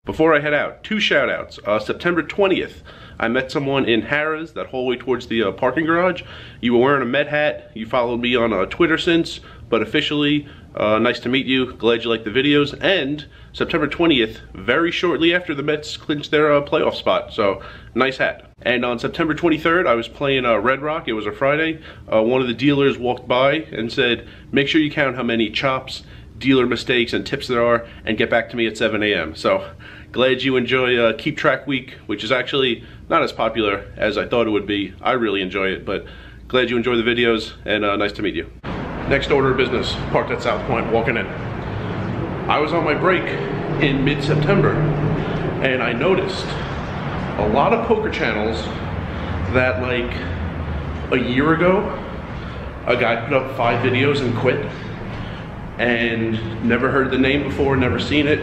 Before I head out, two shout outs. September 20th, I met someone in Harrah's, that hallway towards the parking garage. You were wearing a Met hat. You followed me on Twitter since, but officially, nice to meet you. Glad you like the videos. And September 20th, very shortly after the Mets clinched their playoff spot. So, nice hat. And on September 23rd, I was playing Red Rock. It was a Friday. One of the dealers walked by and said, make sure you count how many chops, dealer mistakes, and tips there are, and get back to me at 7 a.m. So, glad you enjoy Keep Track Week, which is actually not as popular as I thought it would be. I really enjoy it, but glad you enjoy the videos, and nice to meet you. Next order of business, parked at South Point, walking in. I was on my break in mid-September, and I noticed a lot of poker channels that, like, a year ago, a guy put up 5 videos and quit, and never heard the name before, never seen it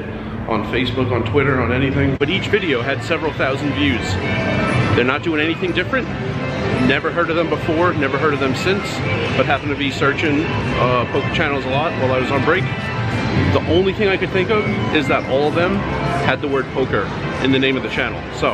on Facebook, on Twitter, on anything. But each video had several thousand views. They're not doing anything different. Never heard of them before, never heard of them since, but happened to be searching poker channels a lot while I was on break. The only thing I could think of is that all of them had the word poker in the name of the channel. So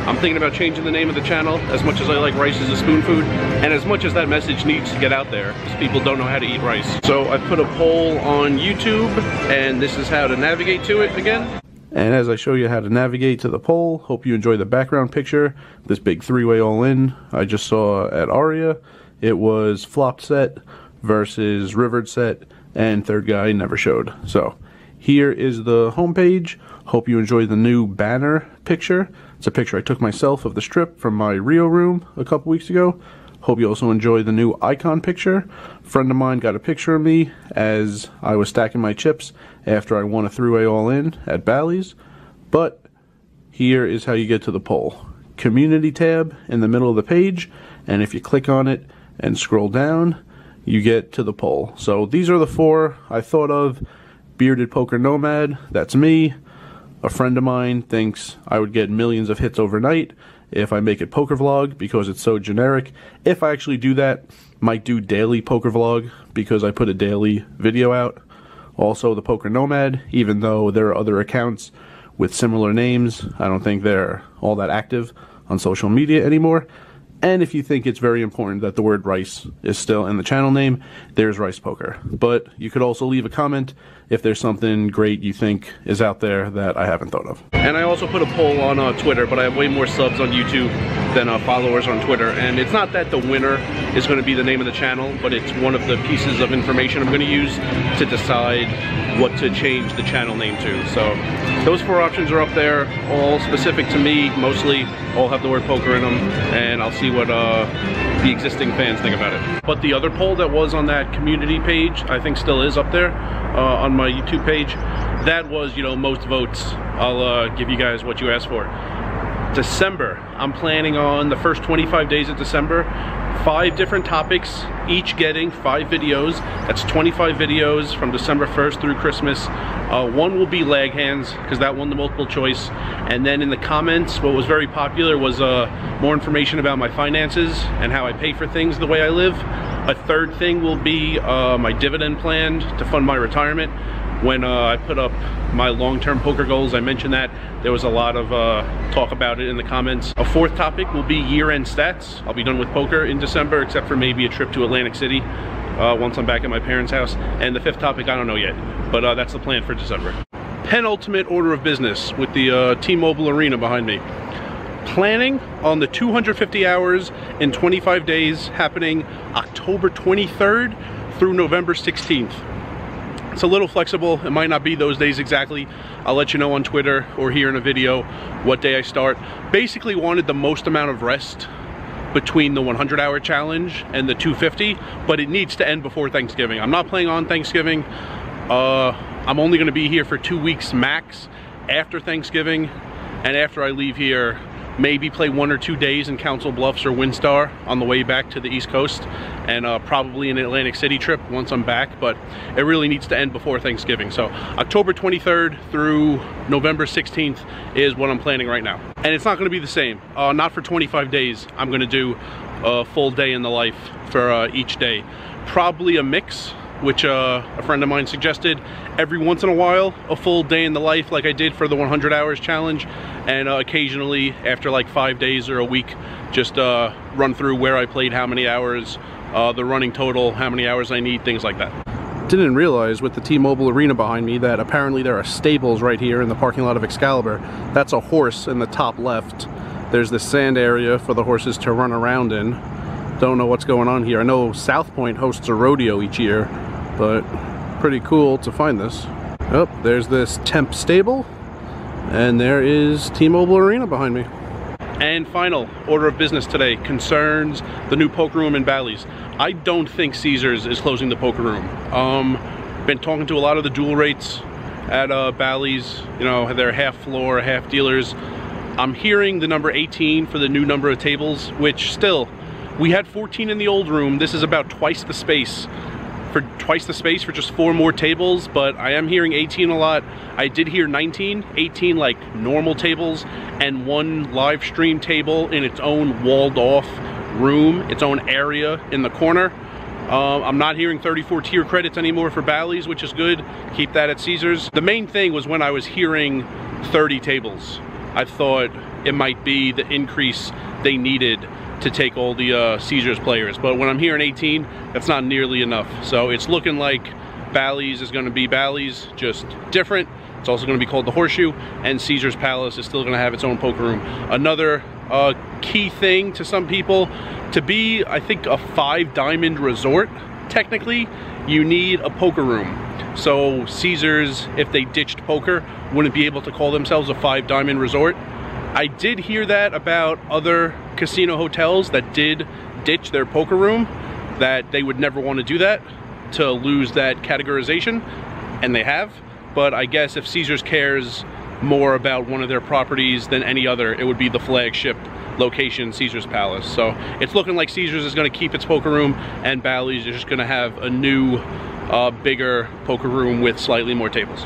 I'm thinking about changing the name of the channel. As much as I like rice as a spoon food, and as much as that message needs to get out there, because people don't know how to eat rice. So I put a poll on YouTube, and this is how to navigate to it again. And as I show you how to navigate to the poll, hope you enjoy the background picture. This big 3-way all-in I just saw at Aria. It was flopped set versus rivered set, and third guy never showed. So here is the homepage. Hope you enjoy the new banner picture. It's a picture I took myself of the strip from my Rio room a couple weeks ago. Hope you also enjoy the new icon picture. A friend of mine got a picture of me as I was stacking my chips after I won a 3-way all-in at Bally's. But here is how you get to the poll. Community tab in the middle of the page, and if you click on it and scroll down, you get to the poll. So these are the 4 I thought of. Bearded Poker Nomad, that's me. A friend of mine thinks I would get millions of hits overnight if I make it poker vlog because it's so generic. If I actually do that, might do daily poker vlog because I put a daily video out. Also the Poker Nomad, even though there are other accounts with similar names, I don't think they're all that active on social media anymore. And if you think it's very important that the word rice is still in the channel name, there's Rice Poker. But you could also leave a comment if there's something great you think is out there that I haven't thought of. And I also put a poll on Twitter, but I have way more subs on YouTube than followers on Twitter. And it's not that the winner is going to be the name of the channel, but it's one of the pieces of information I'm going to use to decide what to change the channel name to. So those 4 options are up there, all specific to me, mostly all have the word poker in them, and I'll see what the existing fans think about it. But the other poll that was on that community page, I think still is up there on my YouTube page. That was, you know, most votes. I'll give you guys what you asked for. December, I'm planning on the first 25 days of December, 5 different topics, each getting 5 videos. That's 25 videos from December 1st through Christmas. One will be lag hands, because that won the multiple choice. And then in the comments, what was very popular was more information about my finances and how I pay for things the way I live. A third thing will be my dividend plan to fund my retirement. When I put up my long-term poker goals, I mentioned that. There was a lot of talk about it in the comments. A 4th topic will be year-end stats. I'll be done with poker in December, except for maybe a trip to Atlantic City once I'm back at my parents' house. And the 5th topic, I don't know yet, but that's the plan for December. Penultimate order of business with the T-Mobile Arena behind me. Planning on the 250 hours in 25 days happening October 23rd through November 16th. It's a little flexible. It might not be those days exactly. I'll let you know on Twitter or here in a video what day I start. Basically wanted the most amount of rest between the 100-hour challenge and the 250, but it needs to end before Thanksgiving. I'm not playing on Thanksgiving. I'm only going to be here for 2 weeks max after Thanksgiving, and after I leave here, maybe play 1 or 2 days in Council Bluffs or WinStar on the way back to the East Coast, and probably an Atlantic City trip once I'm back, but it really needs to end before Thanksgiving. So October 23rd through November 16th is what I'm planning right now. And it's not going to be the same. Not for 25 days. I'm going to do a full day in the life for each day. Probably a mix which a friend of mine suggested. Every once in a while, a full day in the life like I did for the 100 hours challenge, and occasionally after like 5 days or a week, just run through where I played, how many hours, the running total, how many hours I need, things like that. Didn't realize with the T-Mobile Arena behind me that apparently there are stables right here in the parking lot of Excalibur. That's a horse in the top left. There's this sand area for the horses to run around in. Don't know what's going on here. I know South Point hosts a rodeo each year, but pretty cool to find this. Oh, there's this temp stable, and there is T-Mobile Arena behind me. And final order of business today concerns the new poker room in Bally's. I don't think Caesars is closing the poker room. Been talking to a lot of the dual rates at Bally's, you know, they're half floor, half dealers. I'm hearing the number 18 for the new number of tables, which still, we had 14 in the old room. This is about twice the space for just 4 more tables, but I am hearing 18 a lot. I did hear 19, 18 like normal tables, and 1 live stream table in its own walled off room, its own area in the corner. I'm not hearing 34 tier credits anymore for Bally's, which is good. Keep that at Caesars. The main thing was when I was hearing 30 tables, I thought it might be the increase they needed to take all the Caesars players, but when I'm hearing 18, that's not nearly enough. So it's looking like Bally's is going to be Bally's, just different. It's also going to be called the Horseshoe, and Caesars Palace is still going to have its own poker room. Another key thing to some people, to be, I think, a 5-diamond resort, technically, you need a poker room. So Caesars, if they ditched poker, wouldn't be able to call themselves a 5-diamond resort. I did hear that about other casino hotels that did ditch their poker room, that they would never want to do that to lose that categorization, and they have. But I guess if Caesars cares more about one of their properties than any other, it would be the flagship location, Caesars Palace. So it's looking like Caesars is going to keep its poker room, and Bally's is just going to have a new, bigger poker room with slightly more tables.